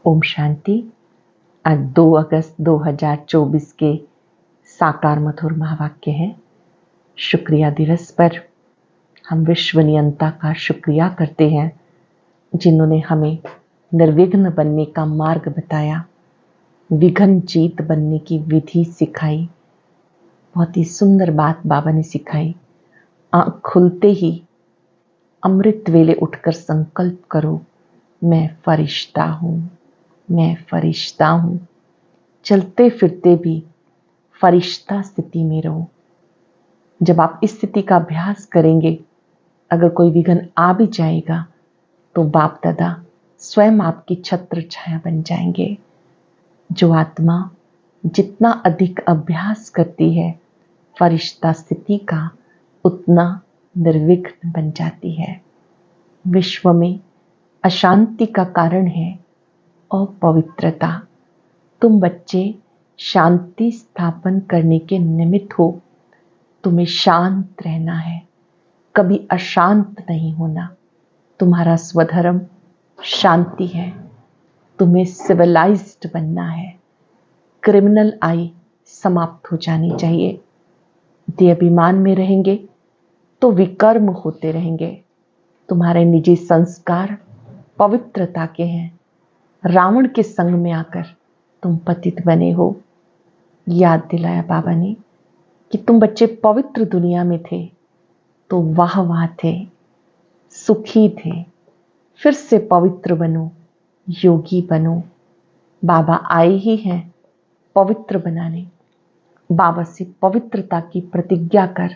ओम शांति। आज 2 अगस्त 2024 के साकार मधुर महावाक्य हैं। शुक्रिया दिवस पर हम विश्व नियंता का शुक्रिया करते हैं, जिन्होंने हमें निर्विघ्न बनने का मार्ग बताया, विघ्न जीत बनने की विधि सिखाई। बहुत ही सुंदर बात बाबा ने सिखाई। आँख खुलते ही अमृत वेले उठकर संकल्प करो, मैं फरिश्ता हूँ, मैं फरिश्ता हूँ। चलते फिरते भी फरिश्ता स्थिति में रहो। जब आप इस स्थिति का अभ्यास करेंगे, अगर कोई विघ्न आ भी जाएगा तो बाप दादा स्वयं आपकी छत्र छाया बन जाएंगे। जो आत्मा जितना अधिक अभ्यास करती है फरिश्ता स्थिति का, उतना निर्विघ्न बन जाती है। विश्व में अशांति का कारण है अपवित्रता। तुम बच्चे शांति स्थापन करने के निमित्त हो। तुम्हें शांत रहना है, कभी अशांत नहीं होना। तुम्हारा स्वधर्म शांति है। तुम्हें सिविलाइज्ड बनना है। क्रिमिनल आई समाप्त हो जानी चाहिए। यदि अभिमान में रहेंगे तो विकर्म होते रहेंगे। तुम्हारे निजी संस्कार पवित्रता के हैं। रावण के संग में आकर तुम पतित बने हो। याद दिलाया बाबा ने कि तुम बच्चे पवित्र दुनिया में थे तो वाह वाह थे, सुखी थे। फिर से पवित्र बनो, योगी बनो। बाबा आए ही हैं पवित्र बनाने। बाबा से पवित्रता की प्रतिज्ञा कर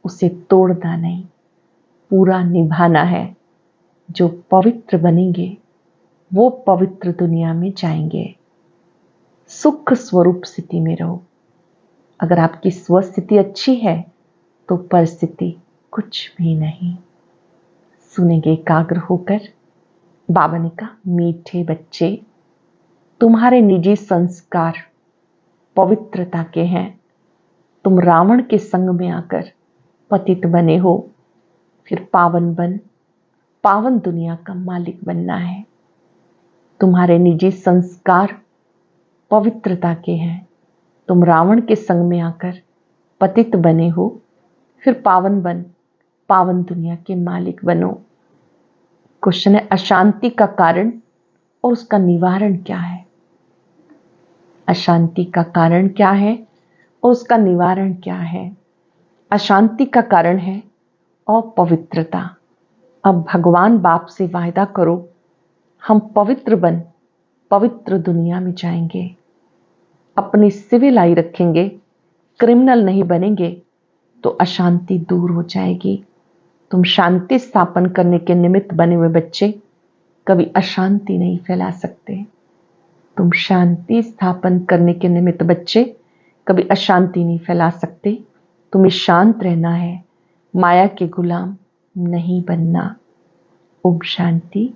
उसे तोड़ना नहीं, पूरा निभाना है। जो पवित्र बनेंगे वो पवित्र दुनिया में जाएंगे। सुख स्वरूप स्थिति में रहो। अगर आपकी स्वस्थिति अच्छी है तो परिस्थिति कुछ भी नहीं। सुनेंगे एकाग्र होकर। बाबा ने कहा, मीठे बच्चे, तुम्हारे निजी संस्कार पवित्रता के हैं। तुम रावण के संग में आकर पतित बने हो। फिर पावन दुनिया का मालिक बनना है। तुम्हारे निजी संस्कार पवित्रता के हैं। तुम रावण के संग में आकर पतित बने हो। फिर पावन दुनिया के मालिक बनो। क्वेश्चन है, अशांति का कारण और उसका निवारण क्या है? अशांति का कारण क्या है और उसका निवारण क्या है? अशांति का कारण है अपवित्रता। अब भगवान बाप से वायदा करो, हम पवित्र दुनिया में जाएंगे। अपनी सिविल आई रखेंगे, क्रिमिनल नहीं बनेंगे तो अशांति दूर हो जाएगी। तुम शांति स्थापन करने के निमित्त बने हुए बच्चे कभी अशांति नहीं फैला सकते। तुम शांति स्थापन करने के निमित्त बच्चे कभी अशांति नहीं फैला सकते। तुम्हें शांत रहना है, माया के गुलाम नहीं बनना। ओम शांति।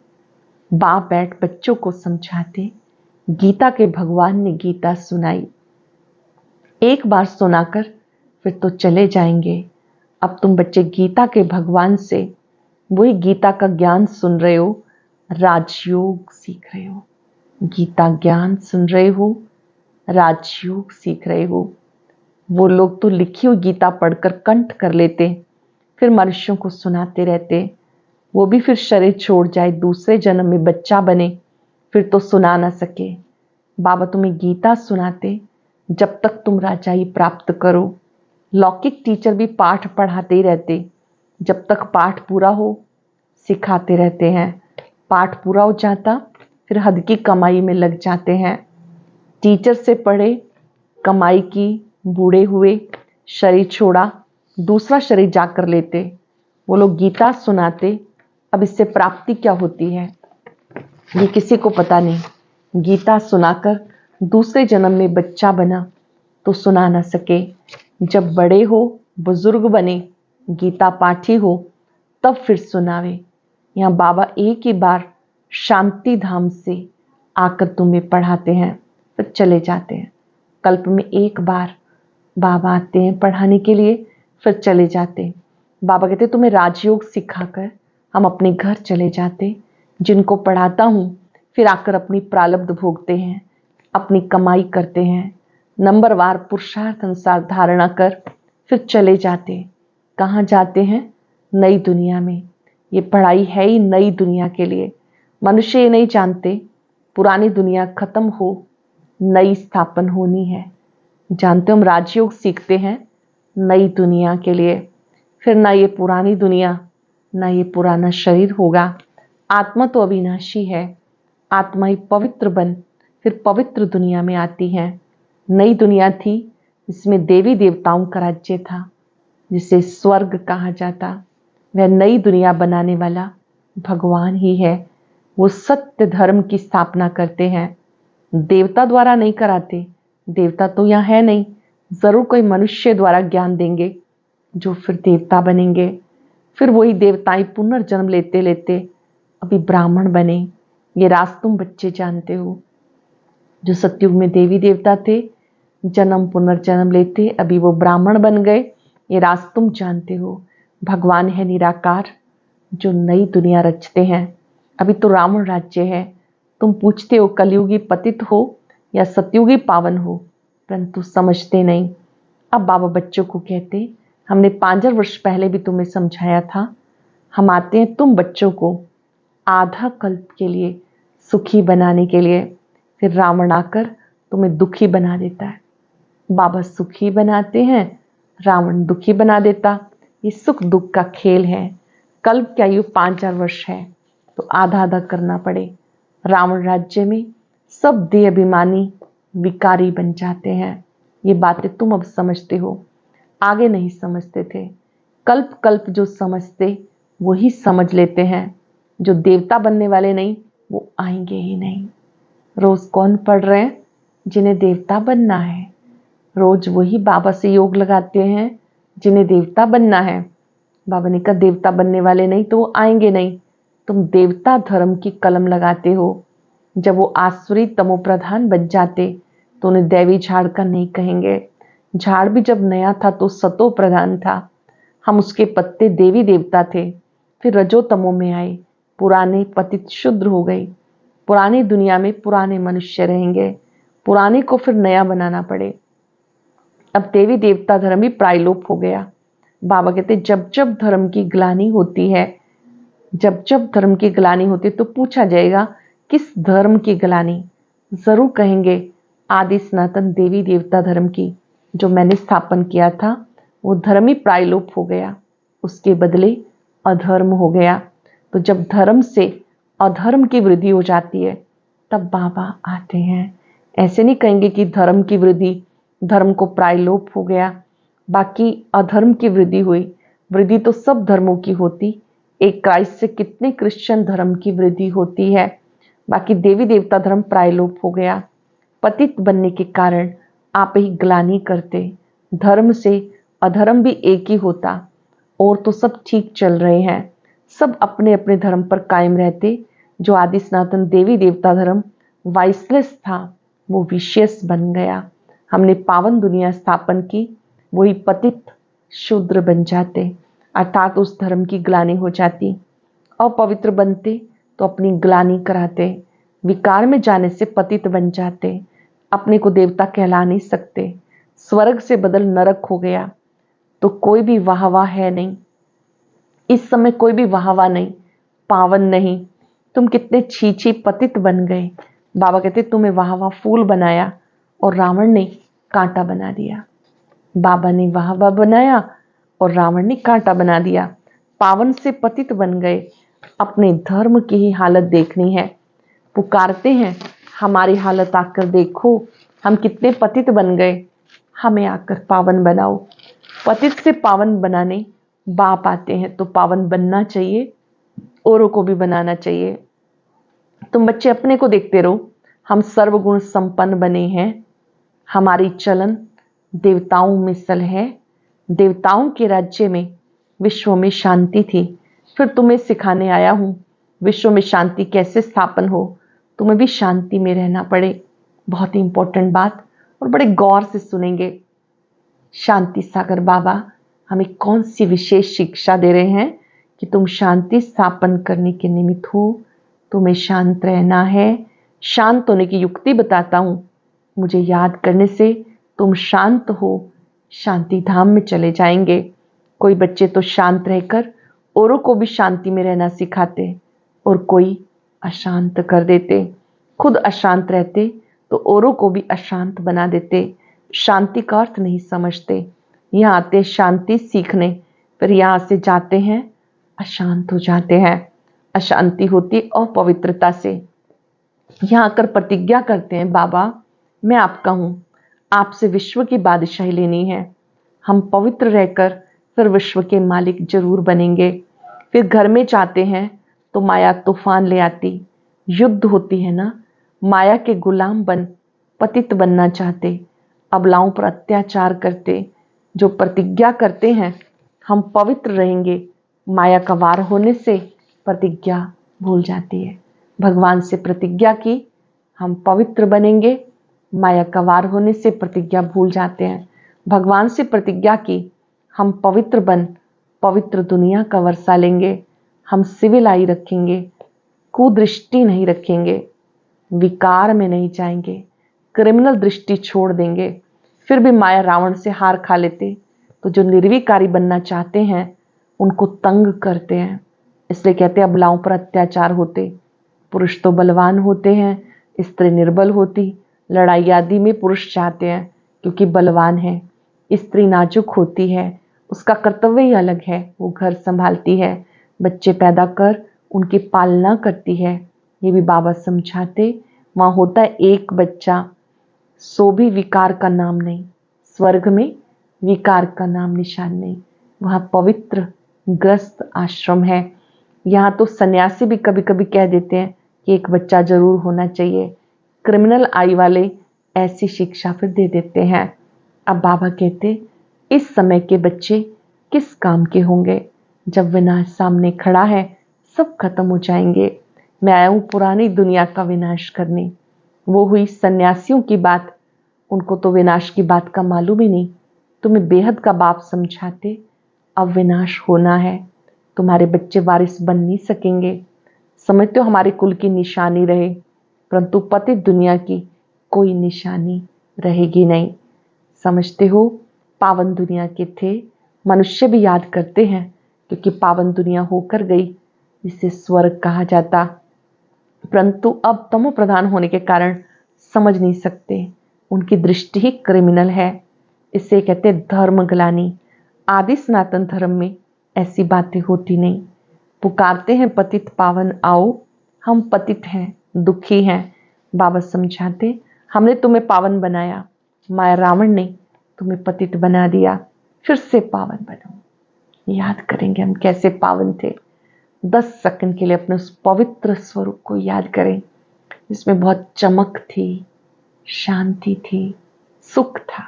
बाप बैठ बच्चों को समझाते। गीता के भगवान ने गीता सुनाई। एक बार सुनाकर फिर तो चले जाएंगे। अब तुम बच्चे गीता के भगवान से वही गीता का ज्ञान सुन रहे हो, राजयोग सीख रहे हो। गीता ज्ञान सुन रहे हो, राजयोग सीख रहे हो। वो लोग तो लिखी हुई गीता पढ़कर कंठ कर लेते, फिर मनुष्यों को सुनाते रहते। वो भी फिर शरीर छोड़ जाए, दूसरे जन्म में बच्चा बने, फिर तो सुना ना सके। बाबा तुम्हें गीता सुनाते जब तक तुम राजाई प्राप्त करो। लौकिक टीचर भी पाठ पढ़ाते ही रहते, जब तक पाठ पूरा हो सिखाते रहते हैं। पाठ पूरा हो जाता फिर हद की कमाई में लग जाते हैं। टीचर से पढ़े, कमाई की, बूढ़े हुए, शरीर छोड़ा, दूसरा शरीर जाकर लेते। वो लोग गीता सुनाते, अब इससे प्राप्ति क्या होती है ये किसी को पता नहीं। गीता सुनाकर दूसरे जन्म में बच्चा बना तो सुना ना सके। जब बड़े हो, बुजुर्ग बने, गीता पाठी हो, तब फिर सुनावे। यहाँ बाबा एक ही बार शांति धाम से आकर तुम्हें पढ़ाते हैं, फिर चले जाते हैं। कल्प में एक बार बाबा आते हैं पढ़ाने के लिए, फिर चले जाते हैं। बाबा कहते तुम्हें राजयोग सिखाकर हम अपने घर चले जाते। जिनको पढ़ाता हूँ फिर आकर अपनी प्रारब्ध भोगते हैं, अपनी कमाई करते हैं, नंबरवार पुरुषार्थ अनुसार धारणा कर फिर चले जाते। कहाँ जाते हैं? नई दुनिया में। ये पढ़ाई है ही नई दुनिया के लिए। मनुष्य ये नहीं जानते पुरानी दुनिया खत्म हो, नई स्थापन होनी है। जानते हो हम राजयोग सीखते हैं नई दुनिया के लिए। फिर ना ये पुरानी दुनिया, ना ये पुराना शरीर होगा। आत्मा तो अविनाशी है। आत्मा ही पवित्र बन फिर पवित्र दुनिया में आती है। नई दुनिया थी जिसमें देवी देवताओं का राज्य था, जिसे स्वर्ग कहा जाता। वह नई दुनिया बनाने वाला भगवान ही है। वो सत्य धर्म की स्थापना करते हैं, देवता द्वारा नहीं कराते। देवता तो यहाँ है नहीं, जरूर कोई मनुष्य द्वारा ज्ञान देंगे जो फिर देवता बनेंगे। फिर वही देवताएं पुनर्जन्म लेते लेते अभी ब्राह्मण बने। ये राज तुम बच्चे जानते हो। जो सतयुग में देवी देवता थे, जन्म पुनर्जन्म लेते, अभी वो ब्राह्मण बन गए। ये राज तुम जानते हो। भगवान है निराकार जो नई दुनिया रचते हैं। अभी तो रावण राज्य है। तुम पूछते हो कलयुगी पतित हो या सतयुगी पावन हो, परंतु समझते नहीं। अब बाबा बच्चों को कहते, हमने 5000 वर्ष पहले भी तुम्हें समझाया था। हम आते हैं तुम बच्चों को आधा कल्प के लिए सुखी बनाने के लिए। फिर रावण आकर तुम्हें दुखी बना देता है। बाबा सुखी बनाते हैं, रावण दुखी बना देता। ये सुख दुख का खेल है। कल्प की आयु 5000 वर्ष है, तो आधा आधा करना पड़े। रावण राज्य में सब देह अभिमानी विकारी बन जाते हैं। ये बातें तुम अब समझते हो, आगे नहीं समझते थे। कल्प कल्प जो समझते वही समझ लेते हैं। जो देवता बनने वाले नहीं वो आएंगे ही नहीं। रोज कौन पढ़ रहे हैं? जिन्हें देवता बनना है। रोज वही बाबा से योग लगाते हैं जिन्हें देवता बनना है। बाबा ने कहा देवता बनने वाले नहीं तो वो आएंगे नहीं। तुम देवता धर्म की कलम लगाते हो। जब वो आसुरी तमो प्रधान बन जाते तो उन्हें दैवी झाड़ का नहीं कहेंगे। झाड़ भी जब नया था तो सतो प्रधान था। हम उसके पत्ते देवी देवता थे। फिर रजो तमो में आए, पुराने पतित शुद्र हो गए। पुरानी दुनिया में पुराने मनुष्य रहेंगे, पुराने को फिर नया बनाना पड़े। अब देवी देवता धर्म भी प्रायलोप हो गया। बाबा कहते जब जब धर्म की ग्लानि होती है, जब जब धर्म की ग्लानि होती है तो पूछा जाएगा किस धर्म की ग्लानि? जरूर कहेंगे आदि सनातन देवी देवता धर्म की। जो मैंने स्थापन किया था वो धर्म ही प्रायलोप हो गया, उसके बदले अधर्म हो गया। तो जब धर्म से अधर्म की वृद्धि हो जाती है तब बाबा आते हैं। ऐसे नहीं कहेंगे कि धर्म की वृद्धि, धर्म को प्रायलोप हो गया, बाकी अधर्म की वृद्धि हुई। वृद्धि तो सब धर्मों की होती, एक क्राइस्ट से कितने क्रिश्चियन धर्म की वृद्धि होती है। बाकी देवी देवता धर्म प्रायलोप हो गया। पतित बनने के कारण आप ही ग्लानि करते। धर्म से अधर्म भी एक ही होता, और तो सब ठीक चल रहे हैं। सब अपने अपने धर्म पर कायम रहते। जो आदि सनातन देवी देवता धर्म वाइसलेस था वो विशेष बन गया। हमने पावन दुनिया स्थापन की, वही पतित शूद्र बन जाते, अर्थात उस धर्म की ग्लानि हो जाती। अपवित्र बनते तो अपनी ग्लानि कराते। विकार में जाने से पतित बन जाते, अपने को देवता कहला नहीं सकते। स्वर्ग से बदल नरक हो गया तो कोई भी वाहवा है नहीं। इस समय कोई भी वाहवा नहीं, पावन नहीं। तुम कितने छीछी पतित बन गए। बाबा कहते तुम्हें वाहवा फूल बनाया और रावण ने कांटा बना दिया। बाबा ने वाहवा बनाया और रावण ने कांटा बना दिया। पावन से पतित बन गए। अपने धर्म की ही हालत देखनी है। पुकारते हैं हमारी हालत आकर देखो, हम कितने पतित बन गए, हमें आकर पावन बनाओ। पतित से पावन बनाने बाप आते हैं तो पावन बनना चाहिए, औरों को भी बनाना चाहिए। तुम बच्चे अपने को देखते रहो, हम सर्वगुण संपन्न बने हैं। हमारी चलन देवताओं में सल है। देवताओं के राज्य में विश्व में शांति थी। फिर तुम्हें सिखाने आया हूं विश्व में शांति कैसे स्थापन हो। तुम्हें भी शांति में रहना पड़े। बहुत ही इंपॉर्टेंट बात, और बड़े गौर से सुनेंगे। शांति सागर बाबा हमें कौन सी विशेष शिक्षा दे रहे हैं कि तुम शांति स्थापन करने के निमित्त हो। तुम्हें शांत रहना है। शांत होने की युक्ति बताता हूं। मुझे याद करने से तुम शांत हो शांति धाम में चले जाएंगे। कोई बच्चे तो शांत रहकर औरों को भी शांति में रहना सिखाते और कोई अशांत कर देते। खुद अशांत रहते तो औरों को भी अशांत बना देते। शांति का अर्थ नहीं समझते। यहाँ आते शांति सीखने, फिर यहाँ से जाते हैं अशांत हो जाते हैं। अशांति होती अपवित्रता से। यहाँ आकर प्रतिज्ञा करते हैं, बाबा मैं आपका हूं, आपसे विश्व की बादशाही लेनी है। हम पवित्र रहकर फिर विश्व के मालिक जरूर बनेंगे। फिर घर में जाते हैं तो माया तूफान ले आती, युद्ध होती है ना। माया के गुलाम बन पतित बनना चाहते, अबलाओं पर अत्याचार करते। जो प्रतिज्ञा करते हैं हम पवित्र रहेंगे, माया का वार होने से प्रतिज्ञा भूल जाती है। भगवान से प्रतिज्ञा की हम पवित्र बनेंगे, माया का वार होने से प्रतिज्ञा भूल जाते हैं। भगवान से प्रतिज्ञा की हम पवित्र बन पवित्र दुनिया का वर्षा लेंगे। हम सिविल आई रखेंगे, कुदृष्टि नहीं रखेंगे, विकार में नहीं जाएंगे, क्रिमिनल दृष्टि छोड़ देंगे। फिर भी माया रावण से हार खा लेते तो जो निर्विकारी बनना चाहते हैं उनको तंग करते हैं। इसलिए कहते हैं अबलाओं पर अत्याचार होते। पुरुष तो बलवान होते हैं, स्त्री निर्बल होती। लड़ाई आदि में पुरुष चाहते हैं क्योंकि बलवान है। स्त्री नाजुक होती है, उसका कर्तव्य ही अलग है। वो घर संभालती है, बच्चे पैदा कर उनकी पालना करती है। ये भी बाबा समझाते। वहां होता है एक बच्चा, सो भी विकार का नाम नहीं। स्वर्ग में विकार का नाम निशान नहीं। वहां पवित्र ग्रस्त आश्रम है। यहाँ तो सन्यासी भी कभी कभी कह देते हैं कि एक बच्चा जरूर होना चाहिए। क्रिमिनल आई वाले ऐसी शिक्षा फिर दे देते हैं। अब बाबा कहते इस समय के बच्चे किस काम के होंगे? जब विनाश सामने खड़ा है सब खत्म हो जाएंगे। मैं आया हूं पुरानी दुनिया का विनाश करने। वो हुई सन्यासियों की बात, उनको तो विनाश की बात का मालूम ही नहीं। तुम्हें बेहद का बाप समझाते अब विनाश होना है, तुम्हारे बच्चे वारिस बन नहीं सकेंगे। समझते हो हमारे कुल की निशानी रहे, परंतु पतित दुनिया की कोई निशानी रहेगी नहीं। समझते हो पावन दुनिया के थे, मनुष्य भी याद करते हैं क्योंकि पावन दुनिया होकर गई जिसे स्वर्ग कहा जाता। परंतु अब तमो प्रधान होने के कारण समझ नहीं सकते, उनकी दृष्टि ही क्रिमिनल है। इसे कहते धर्म ग्लानि। आदि सनातन धर्म में ऐसी बातें होती नहीं। पुकारते हैं पतित पावन आओ, हम पतित हैं, दुखी हैं। बाबा समझाते हमने तुम्हें पावन बनाया, माया रावण ने तुम्हें पतित बना दिया, फिर से पावन बनो। याद करेंगे हम कैसे पावन थे। 10 सेकंड के लिए अपने उस पवित्र स्वरूप को याद करें जिसमें बहुत चमक थी, शांति थी, सुख था।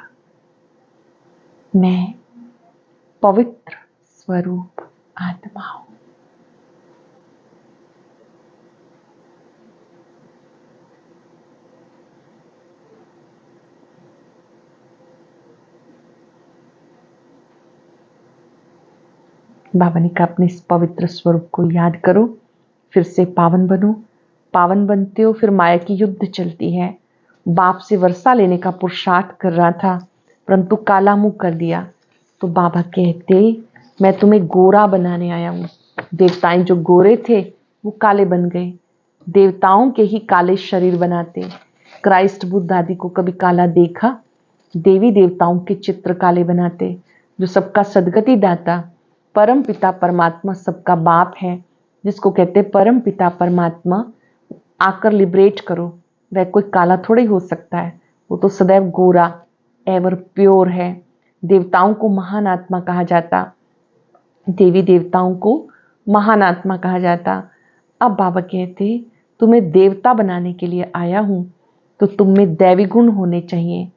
मैं पवित्र स्वरूप आत्मा हूं। बाबा ने कहा अपने इस पवित्र स्वरूप को याद करो, फिर से पावन बनो। पावन बनते हो फिर माया की युद्ध चलती है। बाप से वर्षा लेने का पुरुषार्थ कर रहा था परंतु काला मुंह कर दिया तो बाबा कहते मैं तुम्हें गोरा बनाने आया हूं। देवताएं जो गोरे थे वो काले बन गए। देवताओं के ही काले शरीर बनाते। क्राइस्ट बुद्ध आदि को कभी काला देखा? देवी देवताओं के चित्र काले बनाते। जो सबका सदगति दाता परम पिता परमात्मा सबका बाप है, जिसको कहते परम पिता परमात्मा आकर लिबरेट करो, वह कोई काला थोड़ी हो सकता है। वो तो सदैव गोरा एवर प्योर है। देवताओं को महान आत्मा कहा जाता, देवी देवताओं को महान आत्मा कहा जाता। अब बाबा कहते तुम्हें देवता बनाने के लिए आया हूं तो तुम में दैवी गुण होने चाहिए।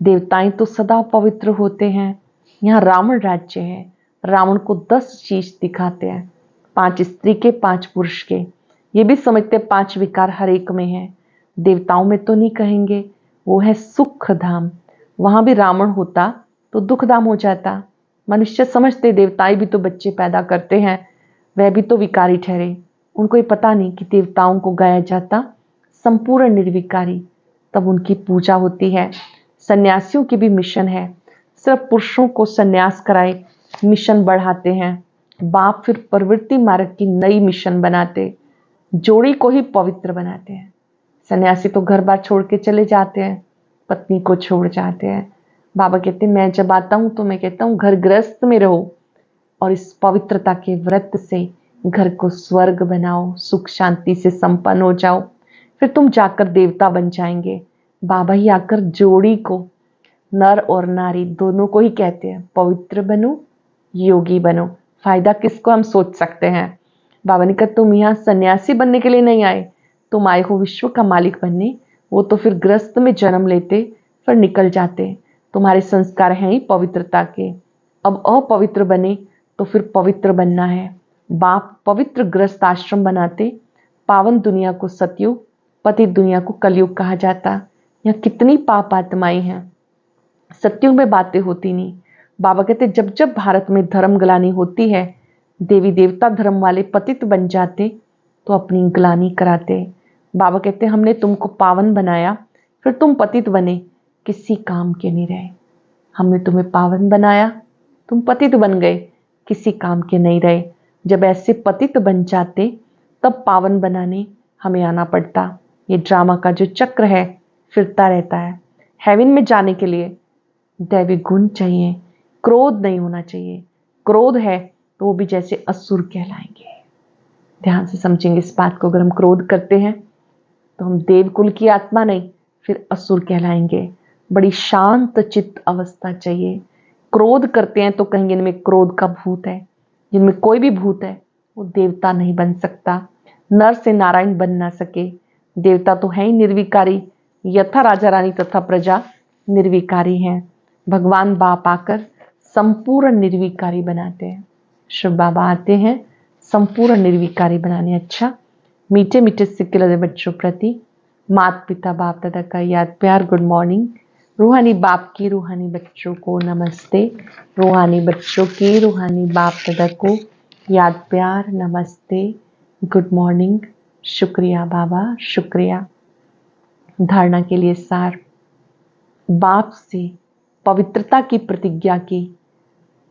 देवताएं तो सदा पवित्र होते हैं। यहाँ रावण राज्य है। रावण को 10 चीज दिखाते हैं, 5 स्त्री के 5 पुरुष के। ये भी समझते 5 विकार हर एक में है। देवताओं में तो नहीं कहेंगे, वो है सुख धाम। वहां भी रावण होता तो दुख धाम हो जाता। मनुष्य समझते देवताएं भी तो बच्चे पैदा करते हैं, वह भी तो विकारी ठहरे। उनको ये पता नहीं कि देवताओं को गाया जाता संपूर्ण निर्विकारी, तब उनकी पूजा होती है। सन्यासियों की भी मिशन है, सिर्फ पुरुषों को सन्यास कराए मिशन बढ़ाते हैं। बाप फिर प्रवृत्ति मार्ग की नई मिशन बनाते, जोड़ी को ही पवित्र बनाते हैं। सन्यासी तो घर बार छोड़ के चले जाते हैं, पत्नी को छोड़ जाते हैं। बाबा कहते हैं मैं जब आता हूं तो मैं कहता हूं घर गृहस्थ में रहो और इस पवित्रता के व्रत से घर को स्वर्ग बनाओ, सुख शांति से संपन्न हो जाओ, फिर तुम जाकर देवता बन जाएंगे। बाबा ही आकर जोड़ी को, नर और नारी दोनों को ही कहते हैं पवित्र बनो, योगी बनो। फायदा किसको हम सोच सकते हैं। बाबा ने कहा तुम यहाँ सन्यासी बनने के लिए नहीं आए, तुम आए हो विश्व का मालिक बनने। वो तो फिर गृहस्थ में जन्म लेते फिर निकल जाते। तुम्हारे संस्कार हैं ही पवित्रता के, अब अपवित्र बने तो फिर पवित्र बनना है। बाप पवित्र गृहस्थ आश्रम बनाते, पावन दुनिया को सतयुग, पतित दुनिया को कलयुग कहा जाता। यहाँ कितनी पाप आत्माएं हैं, सत्युग में बातें होती नहीं। बाबा कहते जब जब भारत में धर्म ग्लानि होती है, देवी देवता धर्म वाले पतित बन जाते तो अपनी ग्लानि कराते। बाबा कहते हमने तुमको पावन बनाया, फिर तुम पतित बने, किसी काम के नहीं रहे। हमने तुम्हें पावन बनाया, तुम पतित बन गए, किसी काम के नहीं रहे। जब ऐसे पतित बन जाते तब पावन बनाने हमें आना पड़ता। ये ड्रामा का जो चक्र है फिरता रहता है। हेवन में जाने के लिए दैविक गुण चाहिए, क्रोध नहीं होना चाहिए। क्रोध है तो वो भी जैसे असुर कहलाएंगे। ध्यान से समझेंगे इस बात को। अगर हम क्रोध करते हैं तो हम देवकुल की आत्मा नहीं, फिर असुर कहलाएंगे। बड़ी शांत चित्त अवस्था चाहिए। क्रोध करते हैं तो कहेंगे इनमें क्रोध का भूत है। जिनमें कोई भी भूत है वो देवता नहीं बन सकता, नर से नारायण बन ना सके। देवता तो है ही निर्विकारी, यथा राजा रानी तथा प्रजा निर्विकारी हैं। भगवान बाप आकर संपूर्ण निर्विकारी बनाते हैं। शिव बाबा आते हैं संपूर्ण निर्विकारी बनाने। अच्छा, मीठे मीठे सिक्के लगे बच्चों प्रति माता पिता बाप दादा का याद प्यार गुड मॉर्निंग। रूहानी बाप की रूहानी बच्चों को नमस्ते। रूहानी बच्चों की रूहानी बाप दादा को याद प्यार नमस्ते, गुड मॉर्निंग। शुक्रिया बाबा, शुक्रिया। धारणा के लिए सार। बाप से पवित्रता की प्रतिज्ञा की,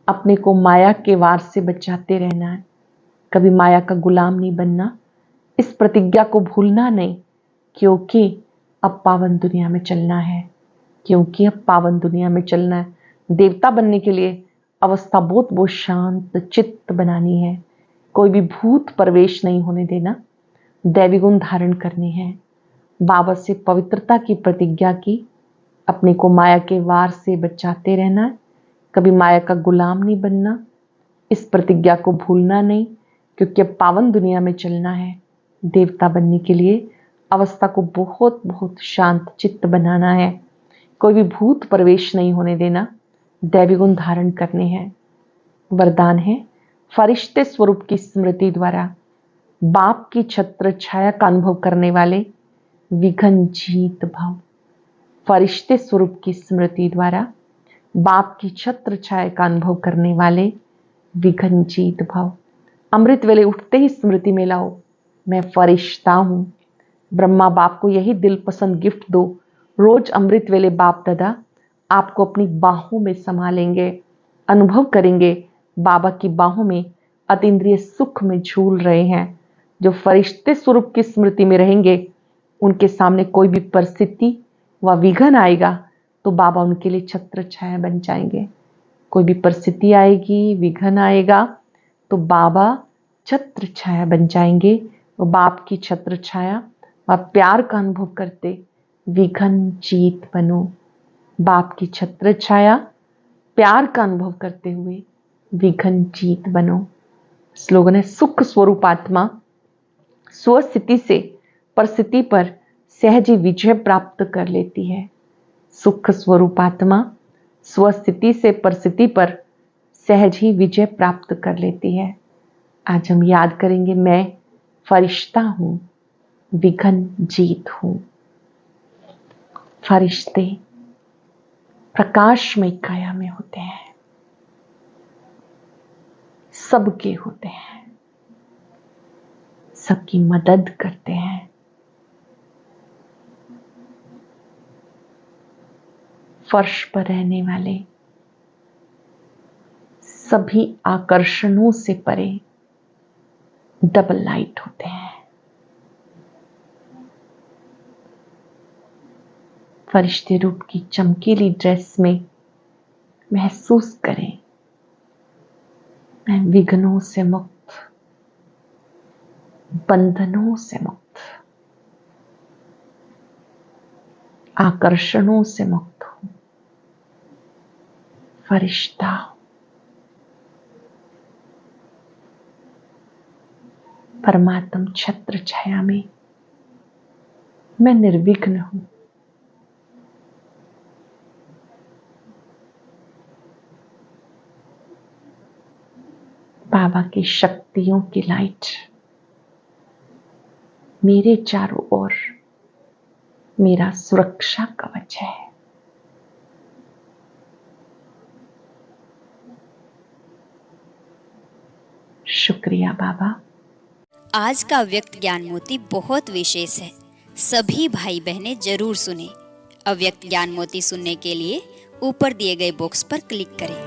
अपने को माया के वार से बचाते रहना है, कभी माया का गुलाम नहीं बनना। इस प्रतिज्ञा को भूलना नहीं, क्योंकि अब पावन दुनिया में चलना है। क्योंकि अब पावन दुनिया में चलना है। देवता बनने के लिए अवस्था बहुत बहुत शांत चित्त बनानी है। कोई भी भूत प्रवेश नहीं होने देना। दैवी गुण धारण करने हैं। बाबा से पवित्रता की प्रतिज्ञा की, अपने को माया के वार से बचाते रहना है, कभी माया का गुलाम नहीं बनना। इस प्रतिज्ञा को भूलना नहीं, क्योंकि अब पावन दुनिया में चलना है। देवता बनने के लिए अवस्था को बहुत बहुत शांत चित्त बनाना है। कोई भी भूत प्रवेश नहीं होने देना। दैवी गुण धारण करने हैं। वरदान है फरिश्ते स्वरूप की स्मृति द्वारा बाप की छत्र छाया का अनुभव करने वाले विघ्न जीत भव। फरिश्ते स्वरूप की स्मृति द्वारा बाप की छत्र छाया का अनुभव करने वाले विघ्न जीत भव। अमृत वेले उठते ही स्मृति में लाओ, मैं फरिश्ता हूं। ब्रह्मा बाप को यही दिल पसंद गिफ्ट दो। रोज अमृत वेले बाप दादा आपको अपनी बाहों में संभालेंगे। अनुभव करेंगे बाबा की बाहों में अतीन्द्रिय सुख में झूल रहे हैं। जो फरिश्ते स्वरूप की स्मृति में रहेंगे, उनके सामने कोई भी परिस्थिति व विघ्न आएगा तो बाबा उनके लिए छत्र छाया बन जाएंगे। कोई भी परिस्थिति आएगी, विघ्न आएगा तो बाबा छत्र छाया बन जाएंगे। वो बाप की छत्र छाया व प्यार का अनुभव करते विघ्न जीत बनो। बाप की छत्र छाया प्यार का अनुभव करते हुए विघ्न जीत बनो। स्लोगन है सुख स्वरूप आत्मा स्वस्थिति से परिस्थिति पर सहज ही विजय प्राप्त कर लेती है। सुख स्वरूप आत्मा स्वस्थिति से परिस्थिति पर सहज ही विजय प्राप्त कर लेती है। आज हम याद करेंगे मैं फरिश्ता हूं, विघ्न जीत हूं। फरिश्ते प्रकाशमय काया में होते हैं, सबके होते हैं, सबकी मदद करते हैं। फर्श पर रहने वाले सभी आकर्षणों से परे डबल लाइट होते हैं। फरिश्ते रूप की चमकीली ड्रेस में महसूस करें, मैं विघ्नों से मुक्त, बंधनों से मुक्त, आकर्षणों से मुक्त हूं, फरिश्ता हूं। परमात्म छत्र छाया में मैं निर्विघ्न हूं। बाबा की शक्तियों की लाइट मेरे चारों ओर मेरा सुरक्षा कवच है। शुक्रिया बाबा। आज का अव्यक्त ज्ञान मोती बहुत विशेष है, सभी भाई बहनें जरूर सुने। अव्यक्त ज्ञान मोती सुनने के लिए ऊपर दिए गए बॉक्स पर क्लिक करें।